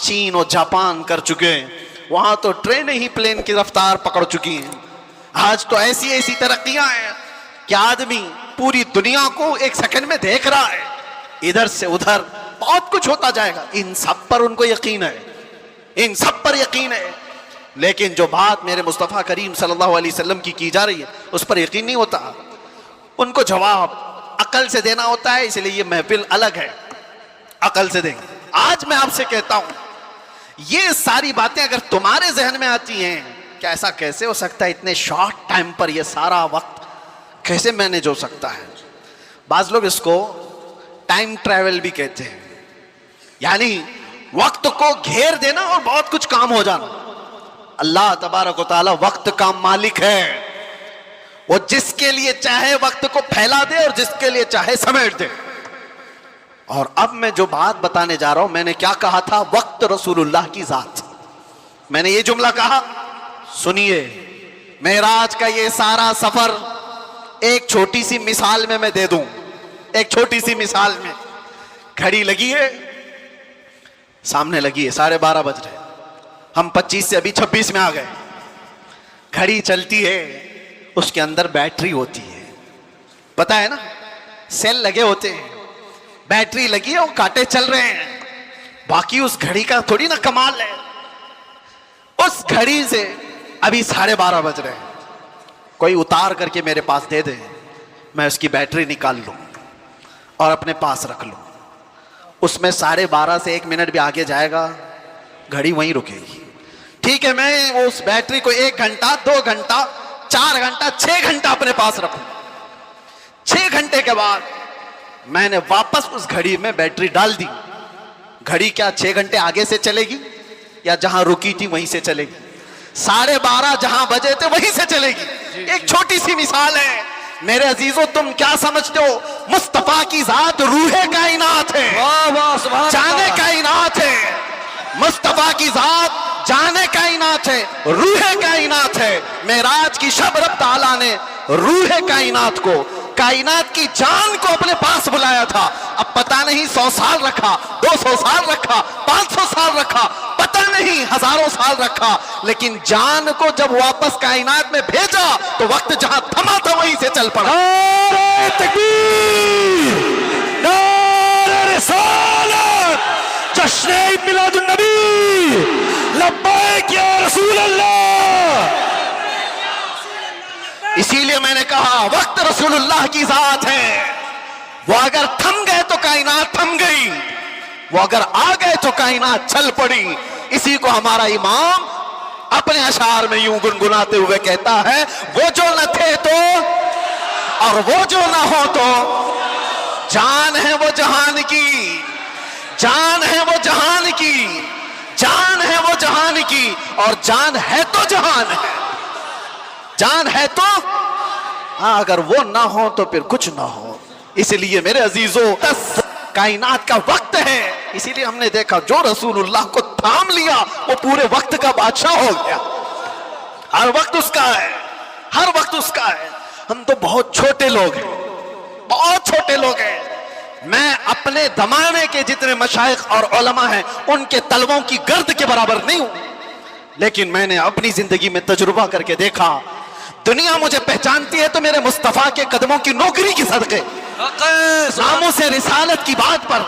چین اور جاپان کر چکے ہیں، وہاں تو ٹرینیں ہی پلین کی رفتار پکڑ چکی ہیں۔ آج تو ایسی ایسی ترقیاں ہیں کہ آدمی پوری دنیا کو ایک سیکنڈ میں دیکھ رہا ہے، ادھر سے ادھر بہت کچھ ہوتا جائے گا۔ ان سب پر ان کو یقین ہے، ان سب پر یقین ہے، لیکن جو بات میرے مصطفیٰ کریم صلی اللہ علیہ وسلم کی جا رہی ہے اس پر یقین نہیں ہوتا۔ ان کو جواب عقل سے دینا ہوتا ہے، اس لیے یہ محفل الگ ہے، عقل سے دیں گے۔ آج میں آپ سے کہتا ہوں، یہ ساری باتیں اگر تمہارے ذہن میں آتی ہیں کہ ایسا کیسے ہو سکتا ہے، اتنے شارٹ ٹائم پر یہ سارا وقت کیسے مینیج ہو سکتا ہے۔ بعض لوگ اس کو ٹائم ٹریول بھی کہتے ہیں، یعنی وقت کو گھیر دینا اور بہت کچھ کام ہو جانا۔ اللہ تبارک و تعالی وقت کا مالک ہے، وہ جس کے لیے چاہے وقت کو پھیلا دے اور جس کے لیے چاہے سمیٹ دے۔ اور اب میں جو بات بتانے جا رہا ہوں، میں نے کیا کہا تھا؟ وقت رسول اللہ کی ذات۔ میں نے یہ جملہ کہا، سنیے، معراج کا یہ سارا سفر ایک چھوٹی سی مثال میں دے دوں، ایک چھوٹی سی مثال میں۔ گھڑی لگی ہے، سامنے لگی ہے، 12:30 بج رہے، ہم 25 سے ابھی 26 میں آ گئے۔ گھڑی چلتی ہے، اس کے اندر بیٹری ہوتی ہے، پتا ہے نا، سیل لگے ہوتے ہیں، بیٹری لگی ہے، وہ کانٹے چل رہے ہیں۔ باقی اس گھڑی کا تھوڑی نا کمال ہے۔ اس گھڑی سے ابھی 12:30 بج رہے ہیں، کوئی اتار کر کے میرے پاس دے دے، میں اس کی بیٹری نکال لوں اور اپنے پاس رکھ لوں، اس میں 12:30 سے 1 منٹ بھی آگے جائے گا، گھڑی وہیں رکے گی۔ ٹھیک ہے، میں اس بیٹری کو 1 گھنٹہ 2 گھنٹہ 4 گھنٹہ 6 گھنٹہ اپنے پاس رکھوں، 6 گھنٹے کے بعد میں نے واپس اس گھڑی میں بیٹری ڈال دی۔ گھڑی کیا 6 گھنٹے آگے سے چلے گی یا جہاں رکی تھی وہیں سے چلے گی؟ 12:30 جہاں بجے تھے وہیں سے چلے گی۔ ایک چھوٹی سی مثال ہے میرے عزیزو، تم کیا سمجھتے ہو؟ مصطفیٰ کی ذات روح کائنات ہے، جان کائنات ہے۔ مصطفیٰ کی ذات جان کائنات ہے، روح کائنات ہے۔ معراج کی شب رب تعالیٰ نے روح کائنات کو، کائنات کی جان کو اپنے پاس بلایا تھا۔ اب پتہ نہیں 100 سال رکھا، 200 سال رکھا، 500 سال رکھا، پتہ نہیں ہزاروں سال رکھا، لیکن جان کو جب واپس کائنات میں بھیجا تو وقت جہاں تھما تھا وہیں سے چل پڑا۔ نعرہ تکبیر، نعرہ رسالت، جشن عید میلاد النبی، لبیک یا رسول اللہ۔ اسی لیے میں نے کہا وقت رسول اللہ کی ذات ہے، وہ اگر تھم گئے تو کائنات تھم گئی، وہ اگر آ گئے تو کائنات چل پڑی۔ اسی کو ہمارا امام اپنے اشعار میں یوں گنگناتے ہوئے کہتا ہے، وہ جو نہ تھے تو اور وہ جو نہ ہو تو، جان ہے وہ جہان کی، جان ہے وہ جہان کی، جان ہے وہ جہان کی، اور جان ہے تو جہان ہے، جان ہے تو ہاں، اگر وہ نہ ہو تو پھر کچھ نہ ہو۔ اس لیے میرے عزیزو، کائنات کا وقت ہے، اسی لیے ہم نے دیکھا جو رسول اللہ کو تھام لیا وہ پورے وقت کا بادشاہ ہو گیا۔ ہر وقت اس کا ہے، ہر وقت اس کا ہے۔ ہم تو بہت چھوٹے لوگ ہیں، بہت چھوٹے لوگ ہیں۔ میں اپنے زمانے کے جتنے مشائخ اور علماء ہیں ان کے طلبوں کی گرد کے برابر نہیں ہوں، لیکن میں نے اپنی زندگی میں تجربہ کر کے دیکھا، دنیا مجھے پہچانتی ہے تو میرے مصطفیٰ کے قدموں کی نوکری کی صدقے، ناموس رسالت کی بات پر،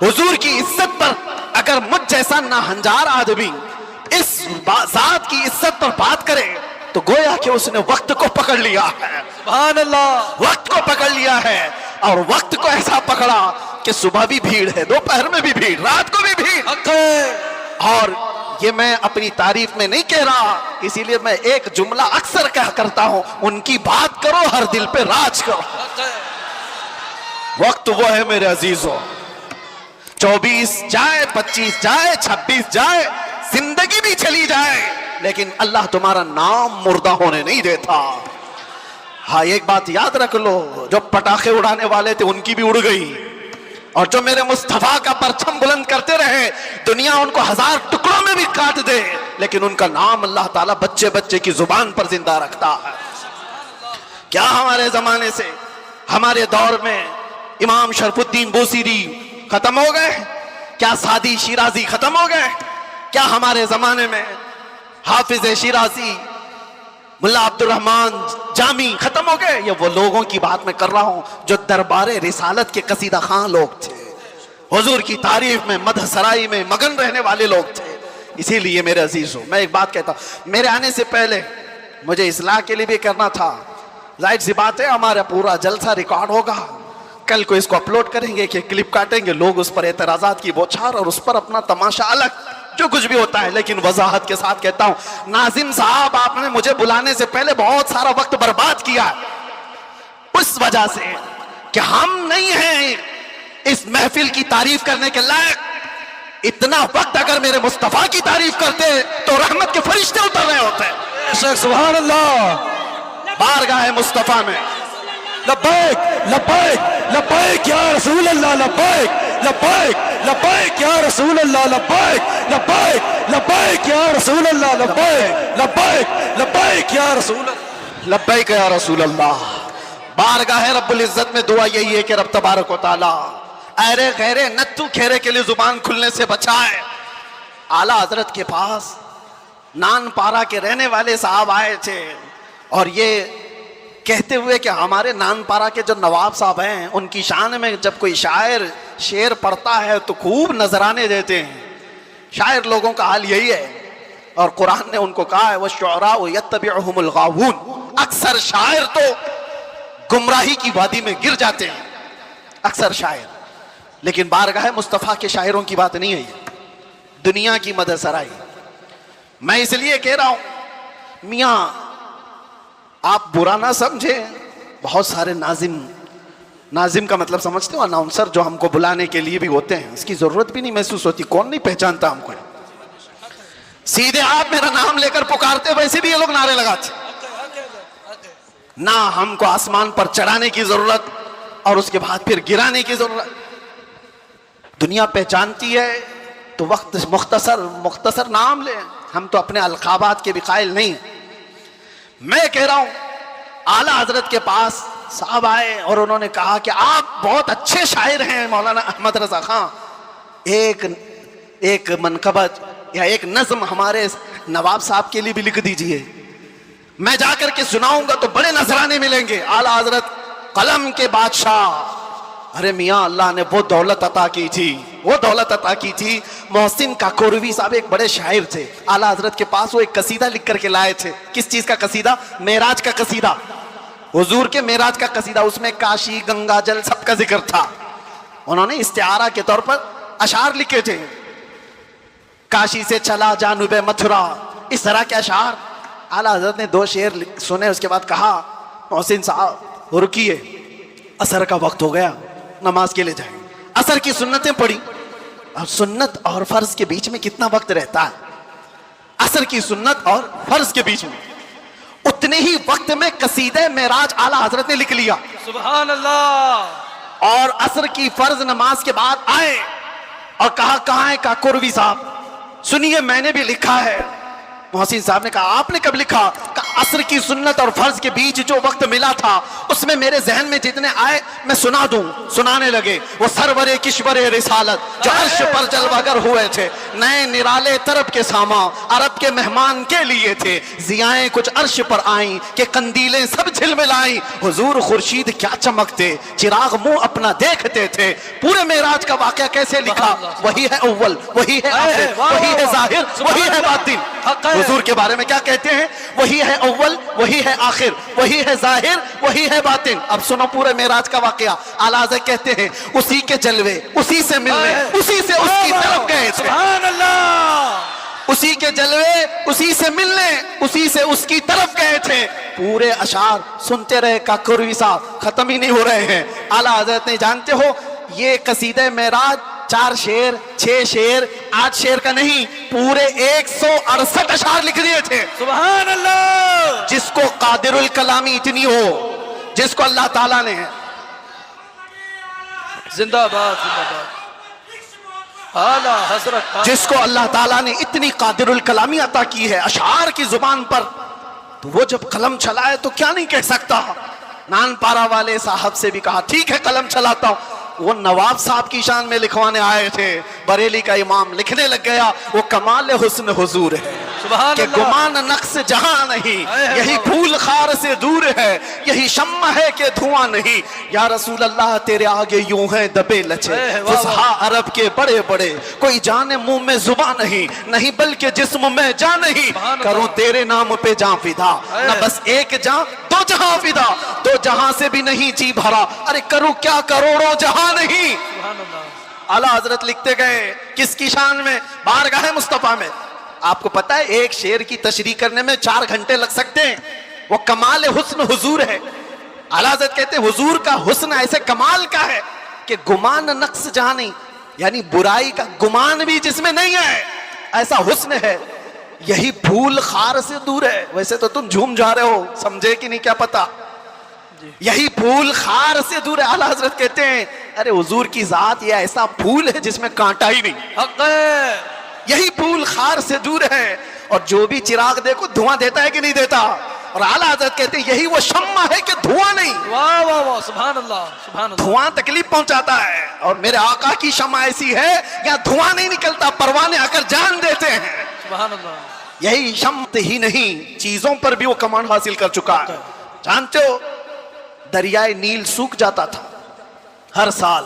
حضور کی عزت پر۔ اگر مجھ جیسا ناہنجار آدمی اس ذات کی عزت پر بات کرے تو گویا کہ اس نے وقت کو پکڑ لیا ہے، سبحان اللہ، وقت کو پکڑ لیا ہے، اور وقت کو ایسا پکڑا کہ صبح بھی بھیڑ ہے، دوپہر میں بھی بھیڑ، رات کو بھی بھیڑ۔ اور یہ میں اپنی تعریف میں نہیں کہہ رہا، اسی لیے میں ایک جملہ اکثر کہا کرتا ہوں، ان کی بات کرو ہر دل پہ راج کرو۔ وقت وہ ہے میرے عزیزوں، 24 جائے، 25 جائے، 26 جائے، زندگی بھی چلی جائے، لیکن اللہ تمہارا نام مردہ ہونے نہیں دیتا۔ ہاں، ایک بات یاد رکھ لو، جو پٹاخے اڑانے والے تھے ان کی بھی اڑ گئی، اور جو میرے مصطفیٰ کا پرچم بلند کرتے رہے، دنیا ان کو 1000 ٹکڑوں میں بھی کاٹ دے، لیکن ان کا نام اللہ تعالیٰ بچے بچے کی زبان پر زندہ رکھتا ہے۔ کیا ہمارے زمانے سے، ہمارے دور میں امام شرف الدین بوصیری ختم ہو گئے؟ کیا سعدی شیرازی ختم ہو گئے؟ کیا ہمارے زمانے میں حافظ شیرازی، ملا عبد الرحمن جامی ختم ہو گئے؟ یہ وہ لوگوں کی بات میں کر رہا ہوں جو دربار رسالت کے قصیدہ خواں لوگ تھے، حضور کی تعریف میں، مدح سرائی میں مگن رہنے والے لوگ تھے۔ اسی لیے میرے عزیزوں، میں ایک بات کہتا ہوں، میرے آنے سے پہلے مجھے اصلاح کے لیے بھی کرنا تھا۔ ظاہر سی بات ہے ہمارا پورا جلسہ ریکارڈ ہوگا، کل کو اس کو اپلوڈ کریں گے کہ کلپ کاٹیں گے، لوگ اس پر اعتراضات کی بوچھار اور اس پر اپنا تماشا الگ، جو کچھ بھی ہوتا ہے۔ لیکن وضاحت کے ساتھ کہتا ہوں، ناظم صاحب آپ نے مجھے بلانے سے پہلے بہت سارا وقت برباد کیا ہے، اس وجہ سے کہ ہم نہیں ہیں اس محفل کی تعریف کرنے کے لائق۔ اتنا وقت اگر میرے مصطفیٰ کی تعریف کرتے تو رحمت کے فرشتے اتر رہے ہوتے ہیں۔ بے شک، سبحان اللہ، بارگاہ مصطفیٰ میں لبیک لبیک لبیک یا رسول اللہ، لبیک لبیک لبیک یا رسول اللہ، لبیک لبیک لبیک یا رسول اللہ، لبیک لبیک لبیک یا رسول اللہ۔ لبیک یا رسول اللہ۔ بارگاہ رب العزت میں دعا یہی ہے کہ رب تبارک و تعالی ایرے غیرے نتو کھیرے کے لیے زبان کھلنے سے بچائے۔ اعلیٰ حضرت کے پاس نان پارا کے رہنے والے صاحب آئے تھے اور یہ کہتے ہوئے کہ ہمارے نان پارا کے جو نواب صاحب ہیں ان کی شان میں جب کوئی شاعر شعر پڑھتا ہے تو خوب نذرانے دیتے ہیں۔ شاعر لوگوں کا حال یہی ہے، اور قرآن نے ان کو کہا ہے وَالشُّعَرَاءُ يَتَّبِعُهُمُ الْغَاوُونَ، اکثر شاعر تو گمراہی کی وادی میں گر جاتے ہیں، اکثر شاعر۔ لیکن بارگاہ مصطفیٰ کے شاعروں کی بات نہیں ہے یہ، دنیا کی مدح سرائی۔ میں اس لیے کہہ رہا ہوں، میاں آپ برا نہ سمجھیں، بہت سارے ناظم کا مطلب سمجھتے ہو، اناؤنسر جو ہم کو بلانے کے لیے بھی ہوتے ہیں، اس کی ضرورت بھی نہیں محسوس ہوتی، کون نہیں پہچانتا ہم کو، سیدھے آپ میرا نام لے کر پکارتے، ویسے بھی یہ لوگ نعرے لگاتے۔ نہ ہم کو آسمان پر چڑھانے کی ضرورت اور اس کے بعد پھر گرانے کی ضرورت۔ دنیا پہچانتی ہے تو وقت مختصر نام لیں، ہم تو اپنے القابات کے بھی قائل نہیں۔ میں کہہ رہا ہوں، اعلیٰ حضرت کے پاس صاحب آئے اور انہوں نے کہا کہ آپ بہت اچھے شاعر ہیں مولانا احمد رضا خان، ایک منقبت یا ایک نظم ہمارے نواب صاحب کے لیے بھی لکھ دیجئے، میں جا کر کے سناؤں گا تو بڑے نذرانے ملیں گے۔ اعلیٰ حضرت قلم کے بادشاہ، ارے میاں اللہ نے وہ دولت عطا کی تھی، محسن کاکوروی صاحب ایک بڑے شاعر تھے، اعلیٰ حضرت کے پاس وہ ایک قصیدہ لکھ کر کے لائے تھے۔ کس چیز کا قصیدہ؟ معراج کا قصیدہ، حضور کے معراج کا قصیدہ، اس میں کاشی، گنگا جل سب کا ذکر تھا۔ انہوں نے استعارہ کے طور پر اشعار لکھے تھے، کاشی سے چلا جانب متھرا، اس طرح کے اشعار۔ اعلیٰ حضرت نے 2 شعر سنے، اس کے بعد کہا محسن صاحب رکیے، عصر کا وقت ہو گیا، نماز کے لیے جائیں۔ عصر کی سنتیں پڑھی، اور سنت اور فرض کے بیچ میں کتنا وقت رہتا ہے؟ عصر کی سنت اور فرض کے بیچ میں اتنے ہی وقت میں قصیدہ معراج اعلیٰ حضرت نے لکھ لیا، سبحان اللہ۔ اور عصر کی فرض نماز کے بعد آئے اور کہا کہاں ہے کاکوروی صاحب، سنیے میں نے بھی لکھا ہے۔ محسن صاحب نے کہا آپ نے کب لکھا؟ عصر کی سنت اور فرض کے بیچ جو وقت ملا تھا اس میں میرے ذہن میں جتنے آئے میں سنا دوں۔ سنانے لگے، وہ سرور کشور رسالت جو عرش پر جلوگر ہوئے تھے، نئے نرالے طرب کے ساما عرب کے مہمان کے لیے تھے، ضیائیں کچھ عرش پر آئیں کہ قندیلیں سب جھلملائیں، حضور خورشید کیا چمکتے، چراغ منہ اپنا دیکھتے تھے۔ پورے معراج کا واقعہ کیسے لکھا؟ وہی ہے اول، وہی ہے آخر، وہی ہے ظاہر، وہی ہے باطن۔ حضور کے بارے میں کیا کہتے ہیں؟ وہی ہے اول، وہی ہے آخر، وہی ہے ظاہر، وہی ہے باطن۔ اب سنو پورے معراج کا واقعہ۔ اعلیٰ حضرت کہتے ہیں اسی کے جلوے، اسی سے ملنے، اسی سے اس کی طرف گئے تھے۔ سبحان اللہ۔ اسی کے جلوے، اسی سے ملنے، اسی سے اس کی طرف گئے تھے۔ پورے اشعار سنتے رہے کاکوروی صاحب، ختم ہی نہیں ہو رہے ہیں۔ اعلیٰ حضرت نے جانتے ہو یہ قصیدہ معراج 4 شعر، 6 شعر، 8 شعر کا نہیں، پورے 168 اشعار لکھ دیے تھے۔ سبحان اللہ۔ جس کو قادر الکلامی اتنی ہو، جس کو اللہ تعالیٰ نے زندہ باد، زندہ باد اعلیٰ حضرت، جس کو اللہ تعالیٰ نے اتنی قادر الکلامی عطا کی ہے اشعار کی زبان پر، تو وہ جب قلم چلائے تو کیا نہیں کہہ سکتا۔ نان پارا والے صاحب سے بھی کہا ٹھیک ہے قلم چلاتا ہوں، وہ نواب صاحب کی شان میں لکھوانے آئے تھے، بریلی کا امام لکھنے لگ گیا وہ کمال حسن حضور ہے سبحان کہ اللہ گمان نقص جہاں نہیں، اے یہی اللہ۔ پھول خار سے دور ہے، یہی شمع ہے کہ دھواں نہیں، یا رسول اللہ تیرے آگے یوں ہیں دبے لچے اے واہ واہ۔ فصحا عرب کے بڑے بڑے، کوئی جانے منہ میں زباں نہیں بلکہ جسم میں جان نہیں، سبحان اللہ۔ کروں تیرے نام پہ جان فدا، اے۔ نہ بس ایک جان دو جہاں فدا، دو جہاں سے بھی نہیں جی بھرا، ارے کروں کیا کروڑوں جہاں نہیں۔ سبحان اللہ۔ اعلیٰ حضرت لکھتے گئے کس کی شان میں؟ بارگاہ مصطفیٰ میں۔ آپ کو پتا ہے ایک شعر کی تشریح کرنے میں 4 گھنٹے لگ سکتے ہیں، وہ کمال حسن حضور ہے۔ اعلیٰ حضرت کہتے ہیں حضور کا حسن ایسے کمال کا ہے کہ گمان نقص جہاں نہیں، یعنی برائی کا گمان بھی جس میں نہیں ہے، ایسا حسن ہے، یہی پھول خار سے دور ہے۔ ویسے تو تم جھوم جا رہے ہو، سمجھے کہ نہیں کیا پتا، یہی پھول خار سے دور ہے۔ اعلیٰ حضرت کہتے ہیں ارے حضور کی ذات یہ ایسا پھول ہے جس میں کانٹا ہی نہیں، حق ہے۔ یہی پھول خار سے دور ہے، اور جو بھی چراغ دیکھو دھواں دیتا ہے کہ نہیں دیتا، اور اعلیٰ حضرت کہتے ہیں یہی وہ شمع ہے کہ دھواں نہیں، واہ واہ واہ، سبحان اللہ سبحان اللہ۔ دھواں تکلیف پہنچاتا ہے، اور میرے آقا کی شمع ایسی ہے یا دھواں نہیں نکلتا، پروانے آ کر جان دیتے ہیں۔ سبحان اللہ۔ یہی شمت ہی نہیں چیزوں پر بھی وہ کمانڈ حاصل کر چکا ہے۔ جانتے ہو دریائے نیل سوکھ جاتا تھا ہر سال،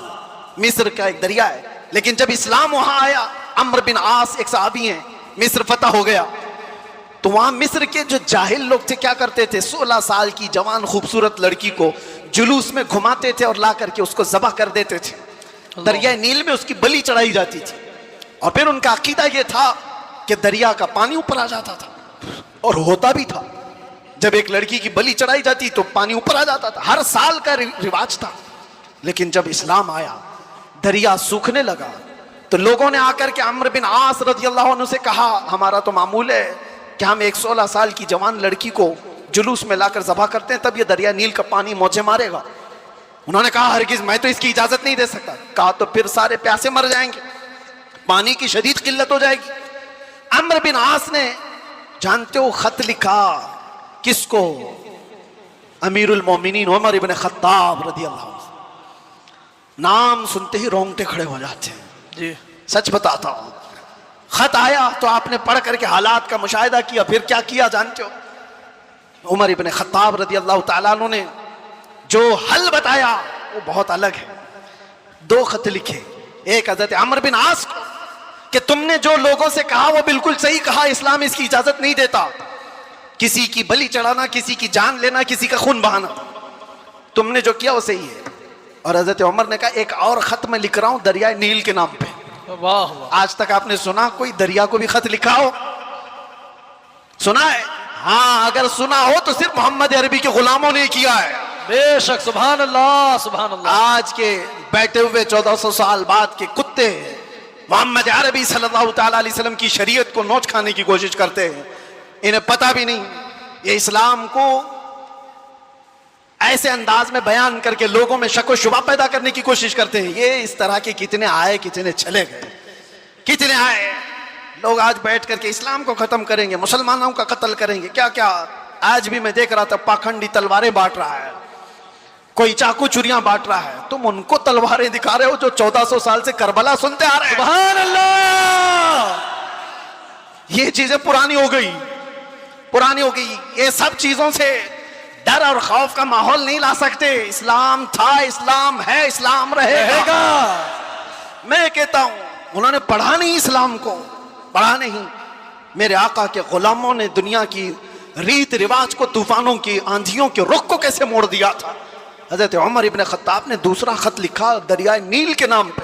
مصر کا ایک دریا ہے، لیکن جب اسلام وہاں آیا، عمرو بن عاص ایک صحابی ہیں، مصر فتح ہو گیا، تو وہاں مصر کے جو جاہل لوگ تھے کیا کرتے تھے، 16 سال کی جوان خوبصورت لڑکی کو جلوس میں گھماتے تھے اور لا کر کے اس کو ذبح کر دیتے تھے، دریائے نیل میں اس کی بلی چڑھائی جاتی تھی، اور پھر ان کا عقیدہ یہ تھا کہ دریا کا پانی اوپر آ جاتا تھا، اور ہوتا بھی تھا، جب ایک لڑکی کی بلی چڑھائی جاتی تو پانی اوپر آ جاتا تھا، ہر سال کا رواج تھا۔ لیکن جب اسلام آیا، دریا سوکھنے لگا، تو لوگوں نے آ کر کے عمرو بن عاص رضی اللہ عنہ سے کہا ہمارا تو معمول ہے کہ ہم ایک 16 سال کی جوان لڑکی کو جلوس میں لا کر ذبح کرتے ہیں، تب یہ دریا نیل کا پانی موجے مارے گا۔ انہوں نے کہا ہرگز میں تو اس کی اجازت نہیں دے سکتا۔ کہا تو پھر سارے پیاسے مر جائیں گے، پانی کی شدید قلت ہو جائے گی۔ عمرو بن عاص نے جانتے ہو خط لکھا کس کو؟ امیر المومنین عمر ابن خطاب رضی اللہ عنہ۔ نام سنتے ہی رونگٹے کھڑے ہو جاتے ہیں، جی سچ بتاتا ہوں۔ خط آیا تو آپ نے پڑھ کر کے حالات کا مشاہدہ کیا، پھر کیا کیا جانتے ہو؟ عمر ابن خطاب رضی اللہ تعالیٰ عنہ نے جو حل بتایا وہ بہت الگ ہے۔ 2 خط لکھے، ایک حضرت عمرو بن عاص کو کہ تم نے جو لوگوں سے کہا وہ بالکل صحیح کہا، اسلام اس کی اجازت نہیں دیتا، کسی کی بلی چڑھانا، کسی کی جان لینا، کسی کا خون بہانا، تم نے جو کیا وہ صحیح ہے۔ اور حضرت عمر نے کہا ایک اور خط میں لکھ رہا ہوں دریائے نیل کے نام پہ۔ واہ واہ۔ آج تک آپ نے سنا کوئی دریا کو بھی خط لکھا ہو؟ سنا ہے؟ ہاں اگر سنا ہو تو صرف محمد عربی کے غلاموں نے کیا ہے۔ بے شک، سبحان اللہ سبحان اللہ۔ آج کے بیٹھے ہوئے 1400 سال بعد کے کتے محمد عربی صلی اللہ تعالیٰ علیہ وسلم کی شریعت کو نوچ کھانے کی کوشش کرتے ہیں، انہیں پتہ بھی نہیں، یہ اسلام کو ایسے انداز میں بیان کر کے لوگوں میں شک و شبہ پیدا کرنے کی کوشش کرتے ہیں۔ یہ اس طرح کے کتنے آئے کتنے چلے گئے، کتنے آئے لوگ آج بیٹھ کر کے اسلام کو ختم کریں گے، مسلمانوں کا قتل کریں گے، کیا کیا۔ آج بھی میں دیکھ رہا تھا پاکھنڈی تلواریں بانٹ رہا ہے، کوئی چاقو چوریاں بانٹ رہا ہے، تم ان کو تلواریں دکھا رہے ہو جو 1400 سال سے کربلا سنتے آ رہے ہیں۔ سبحان اللہ۔ یہ چیزیں پرانی ہو گئی، پرانی ہو گئی۔ یہ سب چیزوں سے ڈر اور خوف کا ماحول نہیں لا سکتے۔ اسلام تھا، اسلام ہے، اسلام رہے گا۔ میں کہتا ہوں انہوں نے پڑھا نہیں اسلام کو، پڑھا نہیں۔ میرے آقا کے غلاموں نے دنیا کی ریت رواج کو، طوفانوں کی آندھیوں کے رخ کو کیسے موڑ دیا تھا۔ حضرت عمر ابن خطاب نے دوسرا خط لکھا دریائے نیل کے نام پہ،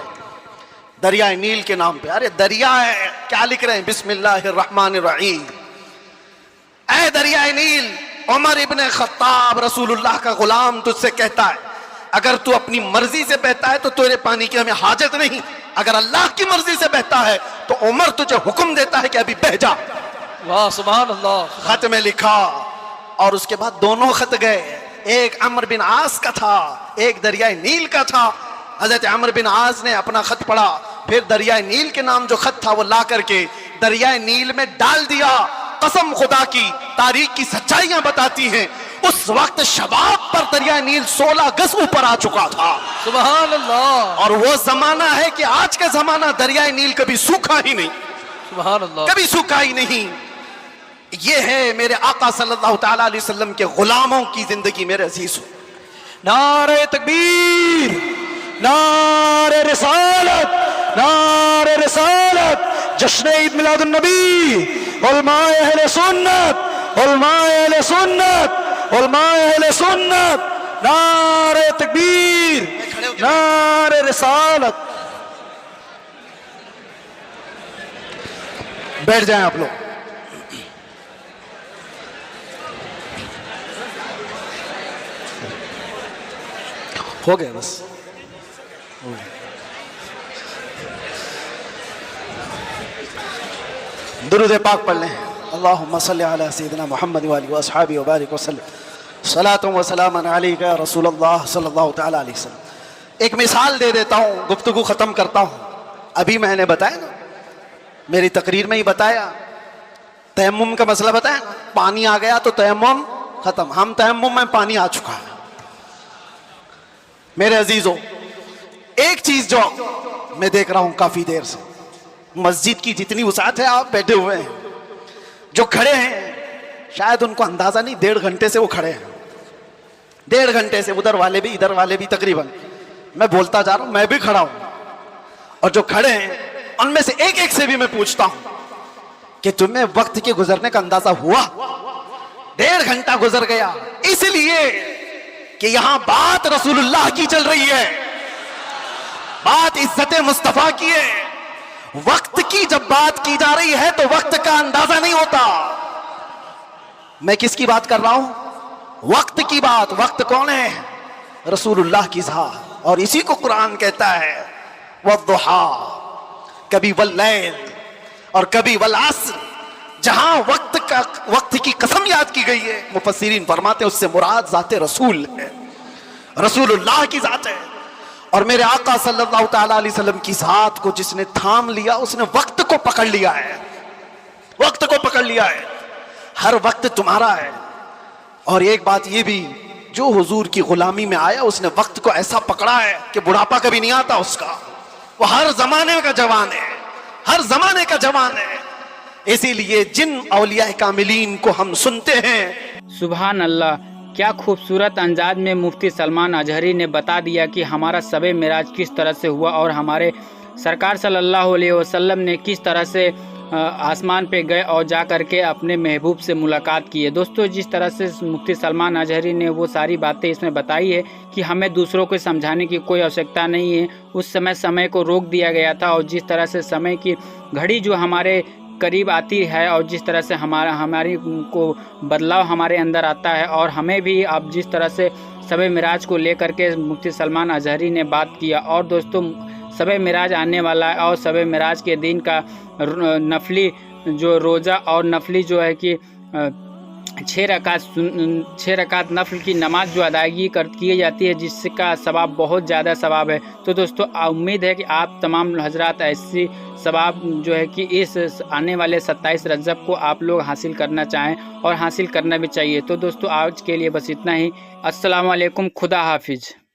دریائے نیل کے نام پہ۔ ارے دریا ہے، کیا لکھ رہے ہیں؟ بسم اللہ الرحمن الرحیم۔ اے دریائے نیل، عمر ابن خطاب رسول اللہ کا غلام تجھ سے کہتا ہے اگر تو اپنی مرضی سے بہتا ہے تو تیرے پانی کی ہمیں حاجت نہیں، اگر اللہ کی مرضی سے بہتا ہے تو عمر تجھے حکم دیتا ہے کہ ابھی بہہ جا۔ واہ سبحان اللہ۔ خط میں لکھا، اور اس کے بعد دونوں خط گئے، ایک عمرو بن عاص کا تھا، ایک دریائے نیل کا تھا۔ حضرت عمرو بن عاص نے اپنا خط پڑھا، پھر دریائے نیل کے نام جو خط تھا وہ لا کر کے دریائے نیل میں ڈال دیا۔ قسم خدا کی، تاریخ کی سچائیاں بتاتی ہیں اس وقت شباب پر دریائے نیل 16 گز اوپر آ چکا تھا. سبحان اللہ. اور وہ زمانہ ہے کہ آج کا زمانہ دریائے نیل کبھی سوکھا ہی نہیں, سبحان اللہ. کبھی سوکھا ہی نہیں. یہ ہے میرے آقا صلی اللہ تعالیٰ علیہ وسلم کے غلاموں کی زندگی میرے عزیزوں. نعرہ تکبیر, نعرہ رسالت, نعرہ رسالت. جشن عید میلاد النبی, علماء اہل سنت, علماء اہل سنت, علماء اہل سنت. نعرہ تکبیر, نعرہ رسالت. بیٹھ جائیں آپ لوگ. ہو گیا بس. درود پاک پڑھ لیں. اللہم صلی علی سیدنا محمد وآلہ واصحابہ وبارک وسلم. صلاۃ و سلام علیک یا رسول اللہ صلی اللہ تعالیٰ علیہ وسلم. ایک مثال دے دیتا ہوں, گفتگو ختم کرتا ہوں. ابھی میں نے بتایا نا, میری تقریر میں ہی بتایا, تیمم کا مسئلہ بتایا نا. پانی آ گیا تو تیمم ختم. ہم تیمم میں پانی آ چکا ہے. میرے عزیزوں, ایک چیز جو میں دیکھ رہا ہوں کافی دیر سے, مسجد کی جتنی وسعت ہے, آپ بیٹھے ہوئے ہیں, جو کھڑے ہیں شاید ان کو اندازہ نہیں, 1.5 گھنٹے سے وہ کھڑے ہیں. 1.5 گھنٹے سے, ادھر والے بھی ادھر والے بھی تقریباً. میں بولتا جا رہا ہوں, میں بھی کھڑا ہوں, اور جو کھڑے ہیں ان میں سے ایک ایک سے بھی میں پوچھتا ہوں کہ تمہیں وقت کے گزرنے کا اندازہ ہوا؟ 1.5 گھنٹہ گزر گیا, اس لیے کہ یہاں بات رسول اللہ کی چل رہی ہے, بات عزت مصطفیٰ کی ہے. وقت کی جب بات کی جا رہی ہے تو وقت کا اندازہ نہیں ہوتا. میں کس کی بات کر رہا ہوں؟ وقت کی بات. وقت کون ہے؟ رسول اللہ کی ذات. اور اسی کو قرآن کہتا ہے والضحیٰ, کبھی واللیل اور کبھی والعصر. جہاں وقت کی قسم یاد کی گئی ہے, مفسرین فرماتے ہیں اس سے مراد ذات رسول ہے, رسول اللہ کی ذات ہے. اور میرے آقا صلی اللہ تعالیٰ علیہ وسلم کی ذات کو جس نے تھام لیا, اس نے وقت کو پکڑ لیا ہے, وقت کو پکڑ لیا ہے. ہر وقت تمہارا ہے. اور ایک بات یہ بھی, جو حضور کی غلامی میں آیا اس نے وقت کو ایسا پکڑا ہے کہ بڑھاپا کبھی نہیں آتا اس کا. وہ ہر زمانے کا جوان ہے, ہر زمانے کا جوان ہے. اسی لیے جن اولیاء کاملین کو ہم سنتے ہیں, سبحان اللہ. کیا خوبصورت انداز میں مفتی سلمان اجہری نے بتا دیا کہ ہمارا شب معراج کس طرح سے ہوا, اور ہمارے سرکار صلی اللہ علیہ وسلم نے کس طرح سے آسمان پہ گئے اور جا کر کے اپنے محبوب سے ملاقات کی ہے. دوستو, جس طرح سے مفتی سلمان اجہری نے وہ ساری باتیں اس میں بتائی ہے کہ ہمیں دوسروں کو سمجھانے کی کوئی آوشکتا نہیں ہے. اس سمے کو روک دیا گیا تھا, اور جس طرح سے سمے کی گھڑی جو ہمارے قریب آتی ہے, اور جس طرح سے ہماری کو بدلاؤ ہمارے اندر آتا ہے, اور ہمیں بھی اب جس طرح سے شب معراج کو لے کر کے مفتی سلمان اجہری نے بات کیا. اور دوستو, شب معراج آنے والا ہے, اور شب معراج کے دن کا نفلی جو روزہ اور نفلی جو ہے کہ 6 رکعت نفل کی نماز جو ادائیگی کی جاتی ہے, جس کا ثواب بہت زیادہ ثواب ہے. تو دوستو, امید ہے کہ آپ تمام حضرات ایسی ثواب جو ہے کہ اس آنے والے 27 رجب کو آپ لوگ حاصل کرنا چاہیں, اور حاصل کرنا بھی چاہیے. تو دوستو, آج کے لیے بس اتنا ہی. السلام علیکم, خدا حافظ.